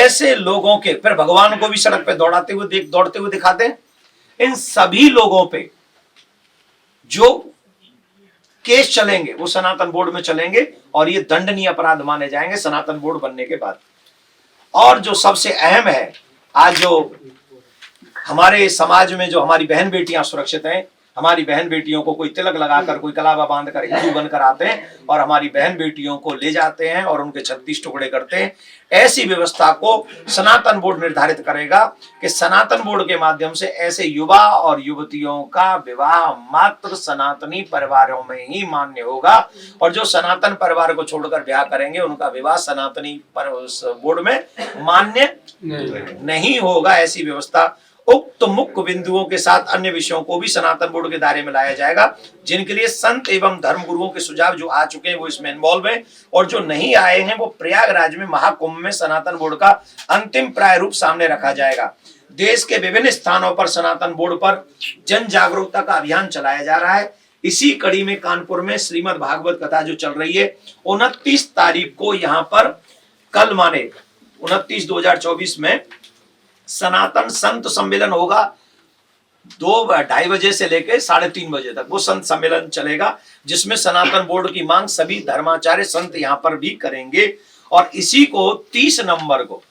ऐसे लोगों के फिर भगवान को भी सड़क पे दौड़ते हुए दिखाते हैं। इन सभी लोगों पे जो केस चलेंगे वो सनातन बोर्ड में चलेंगे और ये दंडनीय अपराध माने जाएंगे सनातन बोर्ड बनने के बाद। और जो सबसे अहम है, आज जो हमारे समाज में जो हमारी बहन बेटियां सुरक्षित हैं, हमारी बहन बेटियों को कोई तिलक लगाकर, कोई कलावा बांधकर हिंदू बनकर आते हैं और हमारी बहन बेटियों को ले जाते हैं और उनके 36 टुकड़े करते हैं। ऐसी व्यवस्था को सनातन बोर्ड निर्धारित करेगा कि सनातन बोर्ड के माध्यम से ऐसे युवा और युवतियों का विवाह मात्र सनातनी परिवारों में ही मान्य होगा और जो सनातन परिवार को छोड़कर ब्याह करेंगे उनका विवाह सनातनी बोर्ड में मान्य नहीं होगा। ऐसी व्यवस्था उक्त मुख्य बिंदुओं के साथ अन्य विषयों को भी सनातन बोर्ड के दायरे में लाया जाएगा, जिनके लिए संत एवं धर्म गुरुओं के सुझाव जो आ चुके हैं वो इसमें इन्वॉल्व हैं और जो नहीं आए हैं वो प्रयागराज में महाकुंभ में सनातन बोर्ड का अंतिम प्रारूप सामने रखा जाएगा। देश के विभिन्न स्थानों पर सनातन बोर्ड पर जन जागरूकता का अभियान चलाया जा रहा है। इसी कड़ी में कानपुर में श्रीमद् भागवत कथा जो चल रही है 29 तारीख को यहाँ पर कल माने 29/2024 में सनातन संत सम्मेलन होगा। 2-2:30 बजे से लेकर 3:30 बजे तक वो संत सम्मेलन चलेगा, जिसमें सनातन बोर्ड की मांग सभी धर्माचार्य संत यहां पर भी करेंगे। और इसी को 30 नवंबर को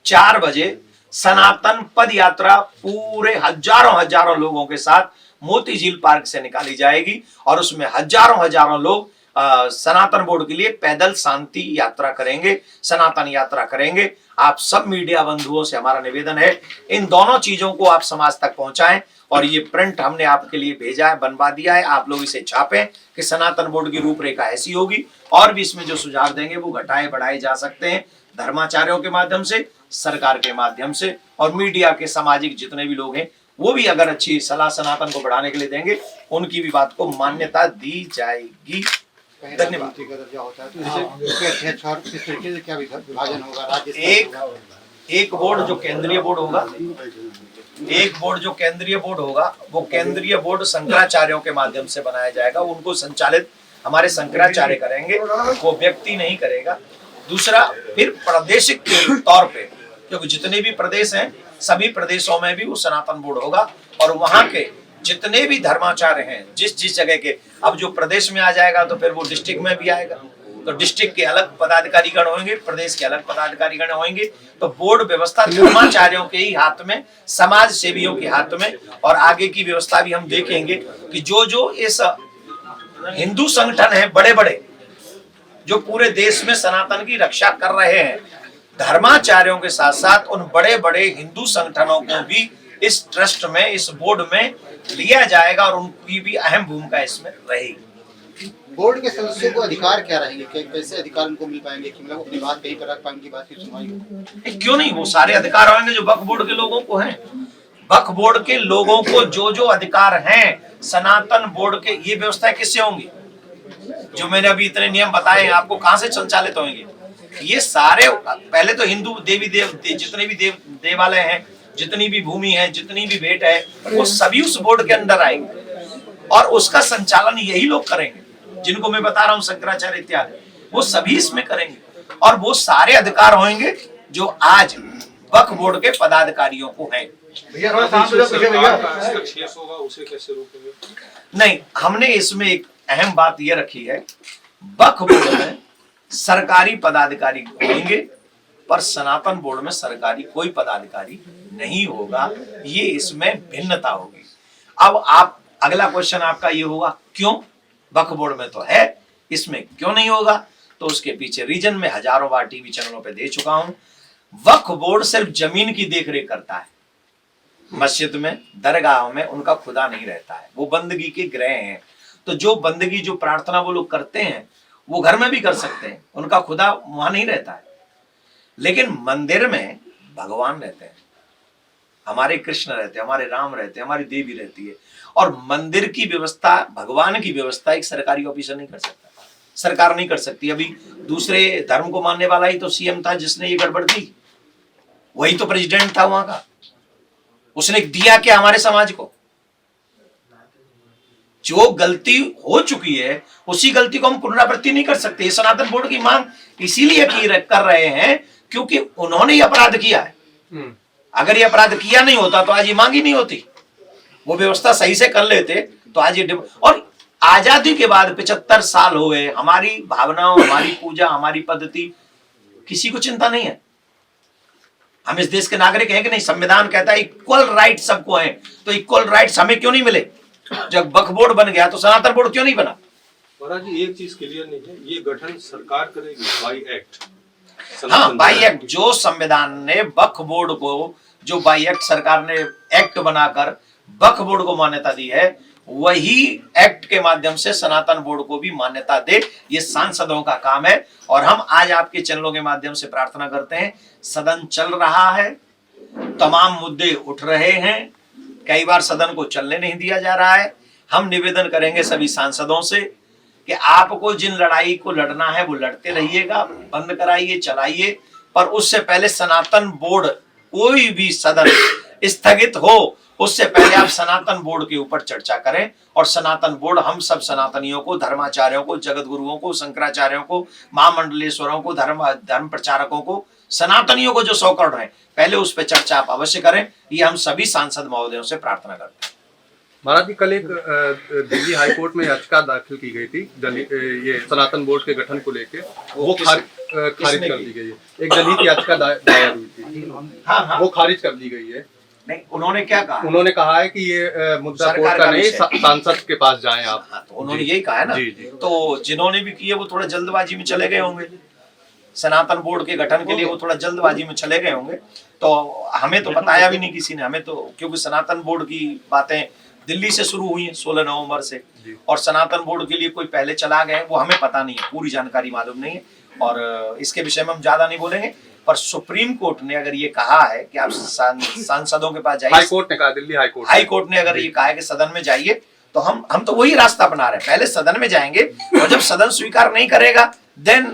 4 बजे सनातन पद यात्रा पूरे हजारों लोगों के साथ मोती झील पार्क से निकाली जाएगी और उसमें हजारों लोग सनातन बोर्ड के लिए पैदल शांति यात्रा करेंगे, सनातन यात्रा करेंगे। आप सब मीडिया बंधुओं से हमारा निवेदन है, इन दोनों चीजों को आप समाज तक पहुंचाएं और ये प्रिंट हमने आपके लिए भेजा है, बनवा दिया है, आप लोग इसे छापें कि सनातन बोर्ड की रूपरेखा ऐसी होगी। और भी इसमें जो सुझाव देंगे वो घटाए बढ़ाए जा सकते हैं धर्माचार्यों के माध्यम से, सरकार के माध्यम से और मीडिया के सामाजिक जितने भी लोग हैं वो भी अगर अच्छी सलाह सनातन को बढ़ाने के लिए देंगे, उनकी भी बात को मान्यता दी जाएगी। धन्यवाद। एक बोर्ड जो केंद्रीय बोर्ड होगा, वो केंद्रीय बोर्ड शंकराचार्यों के माध्यम से बनाया जाएगा। उनको संचालित हमारे शंकराचार्य करेंगे, वो व्यक्ति नहीं करेगा। दूसरा, फिर प्रादेशिक के तौर पे, क्योंकि जितने भी प्रदेश हैं सभी प्रदेशों में भी वो सनातन बोर्ड होगा और वहां के जितने भी धर्माचार्य हैं जिस जगह के, अब जो प्रदेश में आ जाएगा तो फिर वो डिस्ट्रिक्ट में भी आएगा, तो डिस्ट्रिक्ट के अलग पदाधिकारीगण होंगे, प्रदेश के अलग पदाधिकारीगण होंगे। तो बोर्ड व्यवस्था धर्माचार्यों के ही हाथ में, समाज सेवियों के हाथ में। और आगे की व्यवस्था भी हम देखेंगे कि जो इस हिंदू संगठन है बड़े बड़े जो पूरे देश में सनातन की रक्षा कर रहे हैं, धर्माचार्यों के साथ साथ उन बड़े बड़े हिंदू संगठनों को भी इस ट्रस्ट में, इस बोर्ड में लिया जाएगा और उनकी भी अहम भूमिका इसमें रहेगी। बोर्ड के सदस्यों को अधिकार क्या रहेंगे, कैसे अधिकार उनको मिल पाएंगे कि मतलब अपनी बात कहीं पर रख पाएंगे, बात की सुनवाई हो? क्यों नहीं, वो सारे अधिकार होंगे जो वक्फ बोर्ड के लोगों को हैं। वक्फ बोर्ड के लोगों को जो अधिकार हैं सनातन बोर्ड के, ये व्यवस्थाएं किससे होंगी? जो मैंने अभी इतने नियम बताए हैं आपको, कहां से संचालित होंगे? ये सारे पहले तो हिंदू देवी जितने भी देवालय हैं, जितनी भी भूमि है, जितनी भी भेंट है, वो सभी उस बोर्ड के अंदर आएंगे और उसका संचालन यही लोग करेंगे जिनको मैं बता रहा हूँ, शंकराचार्य इत्यादि, वो सभी इसमें करेंगे। और वो सारे अधिकार होंगे जो आज वक्फ बोर्ड के पदाधिकारियों को हैं। नहीं, हमने इसमें एक अहम बात ये रखी है, वक्फ बोर्ड में सरकारी पदाधिकारी होंगे पर सनातन बोर्ड में सरकारी कोई पदाधिकारी नहीं होगा। ये इसमें भिन्नता होगी। अब आप, अगला क्वेश्चन आपका ये होगा क्यों? वक्फ बोर्ड में तो है, इसमें क्यों नहीं होगा? तो उसके पीछे रीजन में हजारों बार टीवी चैनलों पे दे चुका हूं। वक्फ बोर्ड सिर्फ जमीन की देखरेख करता है। मस्जिद में, दरगाह में उनका खुदा नहीं रहता है, वो बंदगी के ग्रह हैं। तो जो बंदगी, जो प्रार्थना वो लोग करते हैं वो घर में भी कर सकते हैं, उनका खुदा वहां नहीं रहता है। लेकिन मंदिर में भगवान रहते हैं, हमारे कृष्ण रहते हैं, हमारे राम रहते हैं, हमारी देवी रहती है। और मंदिर की व्यवस्था, भगवान की व्यवस्था एक सरकारी ऑफिसर नहीं कर सकता, सरकार नहीं कर सकती। अभी दूसरे धर्म को मानने वाला ही तो सीएम था जिसने ये गड़बड़ की, वही तो प्रेसिडेंट था वहां का। उसने दिया क्या हमारे समाज को? जो गलती हो चुकी है उसी गलती को हम पुनरावृत्ति नहीं कर सकते। सनातन बोर्ड की मांग इसीलिए कर रहे हैं क्योंकि उन्होंने ही अपराध किया है। अगर ये अपराध किया नहीं होता तो आज ये मांग ही नहीं होती। वो व्यवस्था सही से कर लेते तो आज ये और आजादी के बाद 75 साल हो गए, हमारी भावनाओं, हमारी पूजा, हमारी पद्धति किसी को चिंता नहीं है। हम इस देश के नागरिक हैं कि नहीं? संविधान कहता है इक्वल राइट सबको हैं, तो इक्वल राइट्स हमें क्यों नहीं मिले? जब वक्फ बोर्ड बन गया तो सनातन बोर्ड क्यों नहीं बना? महाराज जी एक चीज क्लियर नहीं है, ये गठन सरकार करेगी बाई एक्ट। हाँ, बाई एक्ट। जो संविधान ने वक्फ बोर्ड को, जो बाई एक्ट सरकार ने एक्ट बनाकर वक्फ बोर्ड को मान्यता दी है, वही एक्ट के माध्यम से सनातन बोर्ड को भी मान्यता दे। ये सांसदों का काम है। और हम आज आपके चैनलों के माध्यम से प्रार्थना करते हैं, सदन चल रहा है, तमाम मुद्दे उठ रहे हैं, कई बार सदन को चलने नहीं दिया जा रहा है। हम निवेदन करेंगे सभी सांसदों से कि आपको जिन लड़ाई को लड़ना है वो लड़ते रहिएगा, बंद कराइए, चलाइए, पर उससे पहले सनातन बोर्ड, कोई भी सदन स्थगित हो उससे पहले आप सनातन बोर्ड के ऊपर चर्चा करें। और सनातन बोर्ड हम सब सनातनियों को, धर्माचार्यों को, जगत गुरुओं को, शंकराचार्यों को, महामंडलेश्वरों को, धर्म प्रचारकों को, सनातनियों को जो 100 करोड़ है, पहले उस पर चर्चा आप अवश्य करें। ये हम सभी सांसद महोदयों से प्रार्थना करते हैं। महाराज जी कल एक दिल्ली हाई कोर्ट में याचिका दाखिल की गई थी ये सनातन बोर्ड के गठन को लेके, वो खारिज कर दी गई है। एक जनहित याचिका दायर हुई थी, हाँ। वो खारिज कर दी गई है। नहीं, उन्होंने क्या कहा? उन्होंने कहा है कि ये मुद्दा कोर्ट का नहीं, सांसद के पास जाएं आप। हाँ, तो उन्होंने यही कहा है ना। जी। तो जिन्होंने भी किए वो थोड़ा जल्दबाजी में चले गए होंगे, सनातन बोर्ड के गठन के लिए वो थोड़ा जल्दबाजी में चले गए होंगे। तो हमें तो बताया भी नहीं किसी ने, हमें तो, क्योंकि सनातन बोर्ड की बातें दिल्ली से शुरू हुई है 16 नवंबर से, और सनातन बोर्ड के लिए कोई पहले चला गए वो हमें पता नहीं है, पूरी जानकारी मालूम नहीं है, और इसके विषय में हम ज्यादा नहीं बोलेंगे। पर सुप्रीम कोर्ट ने अगर ये कहा है कि आप सांसदों के पास जाइए, हाई कोर्ट ने कहा, दिल्ली हाई कोर्ट ने अगर ये कहा है कि सदन में जाइए, तो हम तो वही रास्ता अपना रहे हैं, पहले सदन में जाएंगे, और जब सदन स्वीकार नहीं करेगा then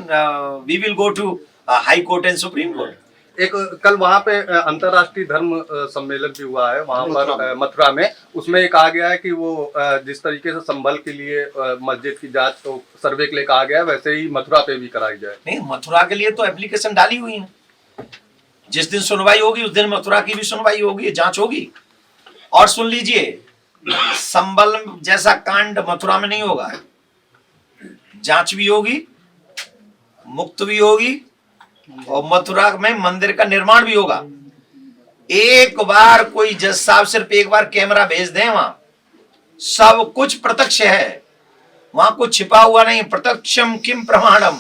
we will go to high court and supreme court. एक कल वहाँ पे अंतर्राष्ट्रीय धर्म सम्मेलन भी हुआ है वहाँ पर मथुरा में, उसमें ये कहा गया है कि वो जिस तरीके से संभल के लिए मस्जिद की जांच तो सर्वे के लिए कहा गया है, वैसे ही मथुरा पे भी कराई जाए। नहीं, मथुरा के लिए तो एप्लीकेशन डाली हुई है, जिस दिन सुनवाई होगी उस दिन मथुरा की भी सुनवाई होगी, जांच होगी। और सुन लीजिए, संभल जैसा कांड मथुरा में नहीं होगा, जांच भी होगी, मुक्त भी होगी, और मथुरा में मंदिर का निर्माण भी होगा। एक बार कोई जज साहब सिर्फ एक बार कैमरा भेज दें, वहां सब कुछ प्रत्यक्ष है, वहां कुछ छिपा हुआ नहीं, प्रत्यक्षम किम प्रमाणम।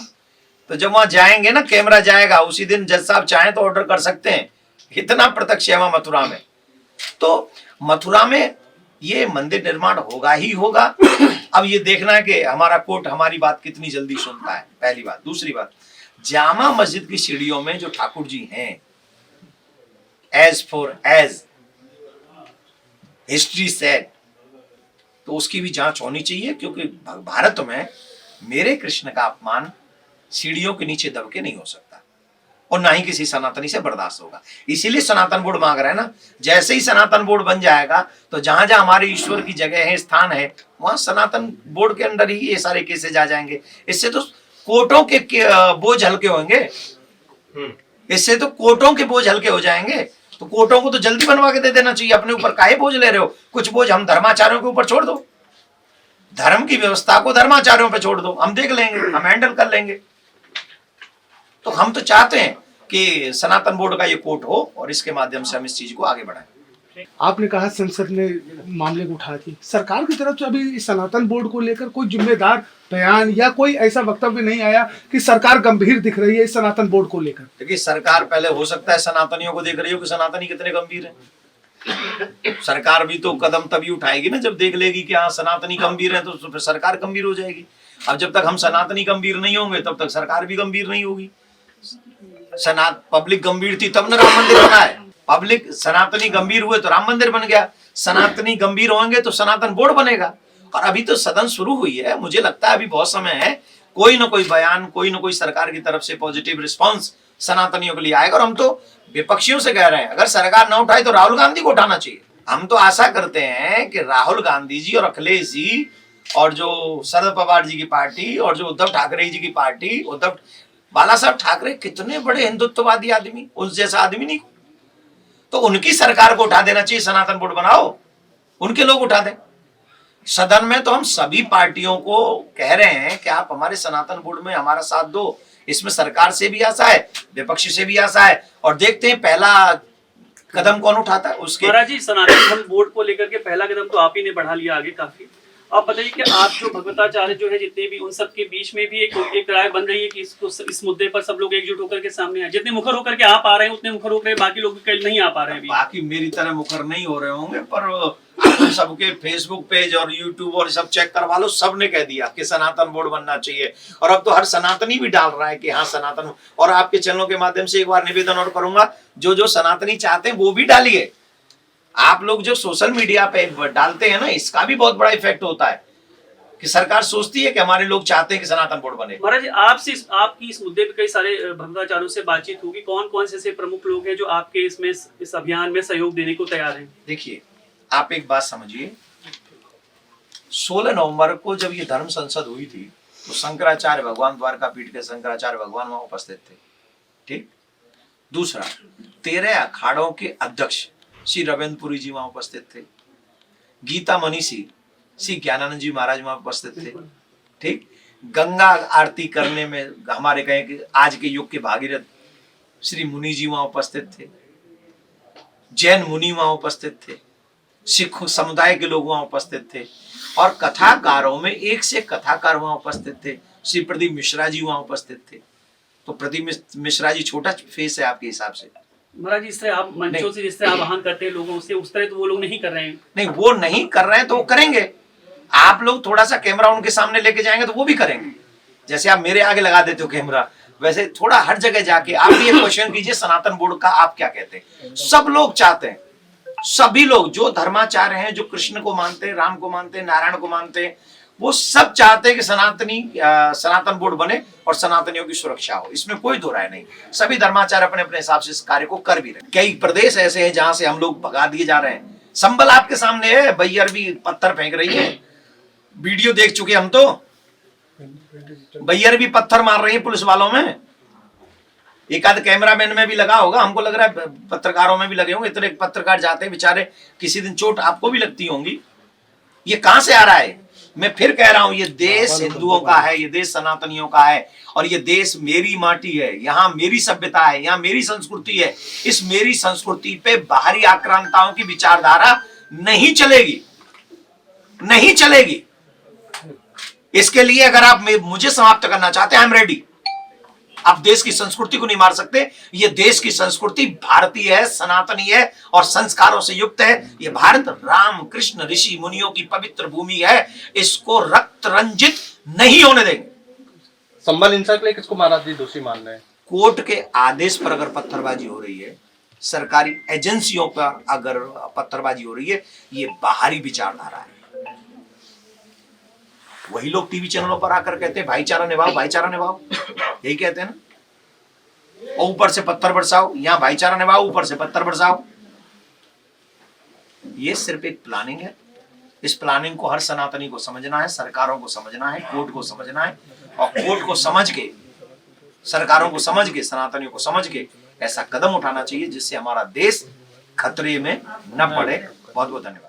तो जब वहां जाएंगे ना, कैमरा जाएगा, उसी दिन जज साहब चाहें तो ऑर्डर कर सकते हैं, इतना प्रत्यक्ष है वहां मथुरा में। तो मथुरा में ये मंदिर निर्माण होगा ही होगा। अब ये देखना है कि हमारा कोर्ट हमारी बात कितनी जल्दी सुनता है, पहली बात। दूसरी बात, जामा मस्जिद की सीढ़ियों में जो ठाकुर जी हैं, एज हिस्ट्री सेड, तो उसकी भी जांच होनी चाहिए, क्योंकि भारत में मेरे कृष्ण का अपमान सीढ़ियों के नीचे दब के नहीं हो सकता, और ना ही किसी सनातनी से बर्दाश्त होगा। इसीलिए सनातन बोर्ड मांग रहे हैं ना। जैसे ही सनातन बोर्ड बन जाएगा तो जहां जहां हमारे ईश्वर की जगह है, स्थान है, वहां सनातन बोर्ड के अंडर ही ये सारे केसेज आ जाएंगे। इससे तो कोर्टों के बोझ हल्के होंगे, इससे तो कोर्टों के बोझ हल्के हो जाएंगे। तो कोर्टों को तो जल्दी बनवा के दे देना चाहिए। अपने ऊपर काहे बोझ ले रहे हो? कुछ बोझ हम धर्माचार्यों के ऊपर छोड़ दो, धर्म की व्यवस्था को धर्माचार्यों पे छोड़ दो, हम देख लेंगे, हम हैंडल कर लेंगे। तो हम तो चाहते हैं कि सनातन बोर्ड का ये कोर्ट हो और इसके माध्यम से हम इस चीज को आगे बढ़ाएं। आपने कहा संसद ने मामले को उठा थी, सरकार की तरफ से अभी सनातन बोर्ड को लेकर कोई जिम्मेदार बयान या कोई ऐसा वक्तव्य नहीं आया कि सरकार गंभीर दिख रही है इस सनातन बोर्ड को लेकर। देखिए, सरकार पहले हो सकता है सनातनियों को देख रही हो कि सनातनी कितने गंभीर है। सरकार भी तो कदम तभी उठाएगी ना जब देख लेगी कि हाँ सनातनी गंभीर है, तो फिर सरकार गंभीर हो जाएगी। अब जब तक हम सनातनी गंभीर नहीं होंगे तब तक सरकार भी गंभीर नहीं होगी। पब्लिक गंभीर थी तब न राम मंदिर बना है, पब्लिक सनातनी गंभीर हुए तो राम मंदिर बन गया, सनातनी गंभीर होंगे तो सनातन बोर्ड बनेगा। और अभी तो सदन शुरू हुई है, मुझे लगता है अभी बहुत समय है, कोई ना कोई बयान, कोई ना कोई सरकार की तरफ से पॉजिटिव रिस्पांस सनातनियों के लिए आएगा। और हम तो विपक्षियों से कह रहे हैं, अगर सरकार ना उठाए तो राहुल गांधी को उठाना चाहिए। हम तो आशा करते हैं कि राहुल गांधी जी और अखिलेश जी और जो शरद पवार जी की पार्टी और जो उद्धव ठाकरे जी की पार्टी, उद्धव बाला साहब ठाकरे कितने बड़े हिंदुत्ववादी आदमी, उस जैसा आदमी नहीं। तो उनकी सरकार को उठा देना चाहिए, सनातन बोर्ड बनाओ, उनके लोग उठा दें। सदन में तो हम सभी पार्टियों को कह रहे हैं कि आप हमारे सनातन बोर्ड में हमारा साथ दो। इसमें सरकार से भी आशा है, विपक्ष से भी आशा है, और देखते हैं पहला कदम कौन उठाता है उसके। महाराज जी, सनातन धर्म बोर्ड को लेकर के पहला कदम तो आप ही ने बढ़ा लिया आगे काफी। आप बताइए कि आप जो भगवताचार्य जो है जितने भी, उन सब के बीच में भी एक राय बन रही है कि इस मुद्दे पर सब लोग एकजुट होकर के सामने आए। जितने मुखर होकर के आप आ रहे हैं उतने मुखर होकर बाकी लोग भी नहीं आ पा रहे हैं अभी। बाकी मेरी तरह मुखर नहीं हो रहे होंगे, पर सबके फेसबुक पेज और यूट्यूब और सब चेक करवा लो, सबने कह दिया कि सनातन बोर्ड बनना चाहिए। और अब तो हर सनातनी भी डाल रहा है कि हाँ सनातन। और आपके चैनलों के माध्यम से एक बार निवेदन और करूंगा, जो सनातनी चाहते हैं वो भी डालिए। आप लोग जो सोशल मीडिया पे डालते हैं ना, इसका भी बहुत बड़ा इफेक्ट होता है कि सरकार सोचती है कि हमारे लोग चाहते हैं कि सनातन बोर्ड बने। महाराज जी, आपकी इस मुद्दे पे कई सारे भगवताचार्यों से बातचीत होगी। कौन कौन से ऐसे प्रमुख लोग हैं जो आपके इस अभियान में सहयोग देने को तैयार हैं? देखिए, आप एक बात समझिए, 16 नवंबर को जब ये धर्म संसद हुई थी तो शंकराचार्य भगवान, द्वारकापीठ के शंकराचार्य भगवान वहां उपस्थित थे। ठीक। दूसरा, 13 अखाड़ों के अध्यक्ष श्री रविंद्रपुरी जी वहां उपस्थित थे। गीता मनीषी श्री ज्ञानानंद जी महाराज वहां उपस्थित थे। ठीक। गंगा आरती करने में हमारे कहें कि आज के युग के भागीरथ श्री मुनि जी वहां उपस्थित थे। जैन मुनि वहां उपस्थित थे। सिख समुदाय के लोग वहां उपस्थित थे। और कथाकारों में एक से कथाकार वहां उपस्थित थे। श्री प्रदीप मिश्रा जी वहां उपस्थित थे। तो प्रदीप मिश्रा जी छोटा फेस है आपके हिसाब से? महाराज जी, इस तरह आप मंचों से जिस तरह आप आह्वान करते हैं लोगों से, उस तरह तो वो लोग नहीं कर रहे हैं। नहीं, वो नहीं कर रहे हैं तो वो करेंगे। आप लोग थोड़ा सा कैमरा उनके सामने लेके जाएंगे तो वो भी करेंगे। जैसे आप मेरे आगे लगा देते हो कैमरा, वैसे थोड़ा हर जगह जाके आप भी एक क्वेश्चन कीजिए, सनातन बोर्ड का आप क्या कहते हैं। सब लोग चाहते हैं, सभी लोग जो धर्माचार्य हैं, जो कृष्ण को मानते हैं, राम को मानते हैं, नारायण को मानते हैं, वो सब चाहते हैं कि सनातन बोर्ड बने और सनातनियों की सुरक्षा हो। इसमें कोई दो राय नहीं। सभी धर्माचार्य अपने अपने हिसाब से इस कार्य को कर भी रहे। कई प्रदेश ऐसे हैं जहां से हम लोग भगा दिए जा रहे हैं। संबल आपके सामने है, बैयर भी पत्थर फेंक रही है, वीडियो देख चुके हम तो। बैयर भी पत्थर मार रही है पुलिस वालों में। एक आध कैमरामैन में भी लगा होगा, हमको लग रहा है पत्रकारों में भी लगे होंगे। इतने पत्रकार जाते हैं बेचारे, किसी दिन चोट आपको भी लगती होंगी। ये कहां से आ रहा है? मैं फिर कह रहा हूं, ये देश हिंदुओं का है, ये देश सनातनियों का है, और ये देश मेरी माटी है। यहाँ मेरी सभ्यता है, यहाँ मेरी संस्कृति है। इस मेरी संस्कृति पे बाहरी आक्रांताओं की विचारधारा नहीं चलेगी, नहीं चलेगी। इसके लिए अगर आप मुझे समाप्त करना चाहते हैं, आई एम रेडी। आप देश की संस्कृति को नहीं मार सकते। ये देश की संस्कृति भारतीय है, सनातनी है और संस्कारों से युक्त है। ये भारत राम कृष्ण ऋषि मुनियों की पवित्र भूमि है। इसको रक्त रंजित नहीं होने देंगे। संबल हिंसा के लिए किसको महाराज जी दोषी मान रहे हैं? कोर्ट के आदेश पर अगर पत्थरबाजी हो रही है, सरकारी एजेंसियों पर अगर पत्थरबाजी हो रही है, ये बाहरी विचारधारा है। वही लोग टीवी चैनलों पर आकर कहते हैं भाईचारा निभाओ, भाईचारा निभाओ, यही कहते हैं ना। और ऊपर से पत्थर बरसाओ, यहां भाईचारा निभाओ, ऊपर से पत्थर बरसाओ। ये सिर्फ एक प्लानिंग है। इस प्लानिंग को हर सनातनी को समझना है, सरकारों को समझना है, कोर्ट को समझना है, और कोर्ट को समझ के, सरकारों को समझ के, सनातनियों को समझ के ऐसा कदम उठाना चाहिए जिससे हमारा देश खतरे में न पड़े। बहुत बहुत धन्यवाद।